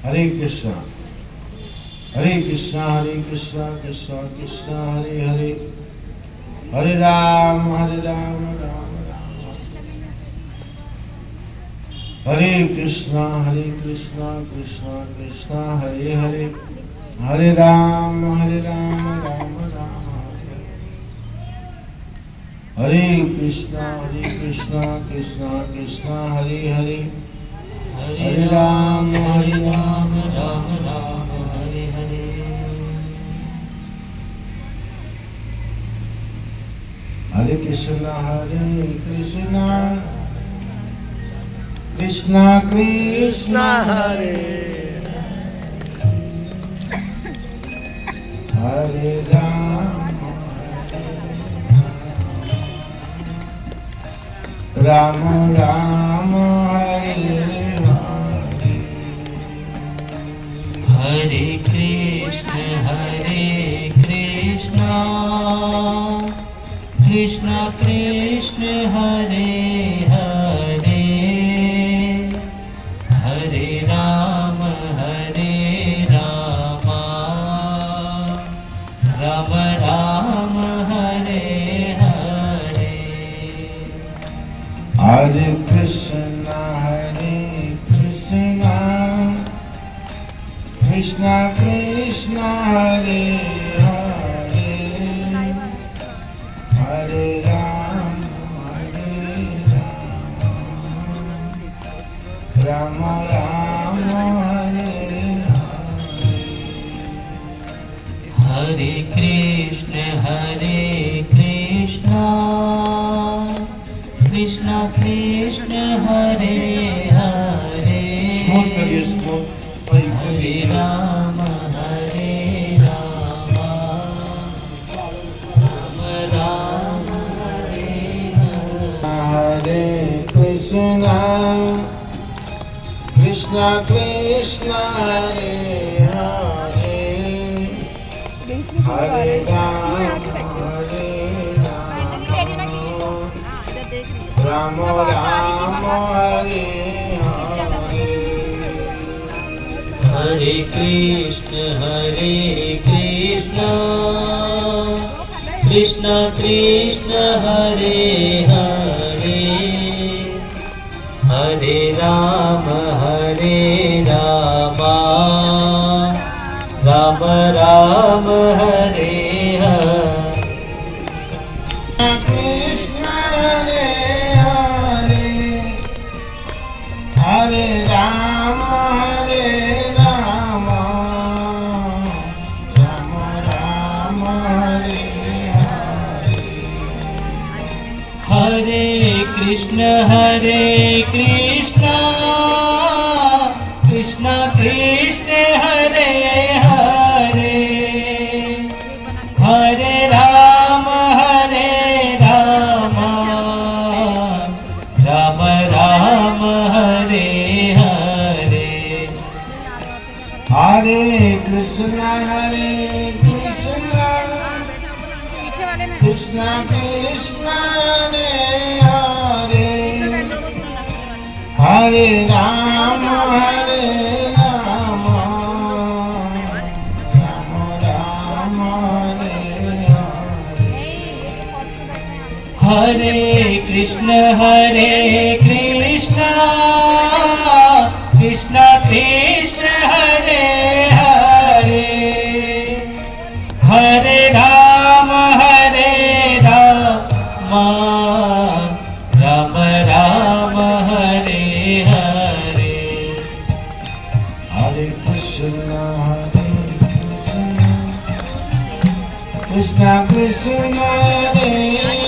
Hare Krishna, Hare Krishna, Hare Krishna, Krishna Krishna, Hare Hare, Hare Ram, Hare Ram, Ram Ram, Hare Krishna, Krishna Krishna, Hare Hare, Hare Ram, Ram Ram, Hare Krishna, Krishna Krishna, Hare Hare, Hare Ram, Ram Ram, Hare Hare. Hare Krishna, Krishna Krishna, Hare Hare Ram, Ram Ram, Hare Hare Krishna, Krishna Krishna, Hare Hare, Hare Rama, Rama Rama, Hare Hare. Hare Krishna, Krishna Krishna, Hare Hare, Hare Ram, Ram Ram, Hare Hare. Hare Krishna, Krishna Krishna, Hare Hare. Small kariye, small. Hare Rama, Rama Rama, Hare Hare. Hare Krishna, Krishna Krishna, Hare Hare, Hare Ram, Ram Ram, Hare Hare. Hare Krishna, Krishna Krishna, Hare Hare, Hare Rama, Rama Rama, Hare Hare. Krishna, Hare Hare, Hare Ram, Ram Ram, Hare Hare. Hare Krishna, Krishna Krishna, Hare Hare, Hare Rama, Rama Rama, Hare Hare. Hare Krishna, Krishna Krishna, Hare Hare, Hare Ram, Ram Ram, Hare Hare. Hare Krishna, Krishna Krishna, Hare Hare, Hare Rama, Rama Rama, Hare Hare. Hare Krishna, Krishna Krishna, Hare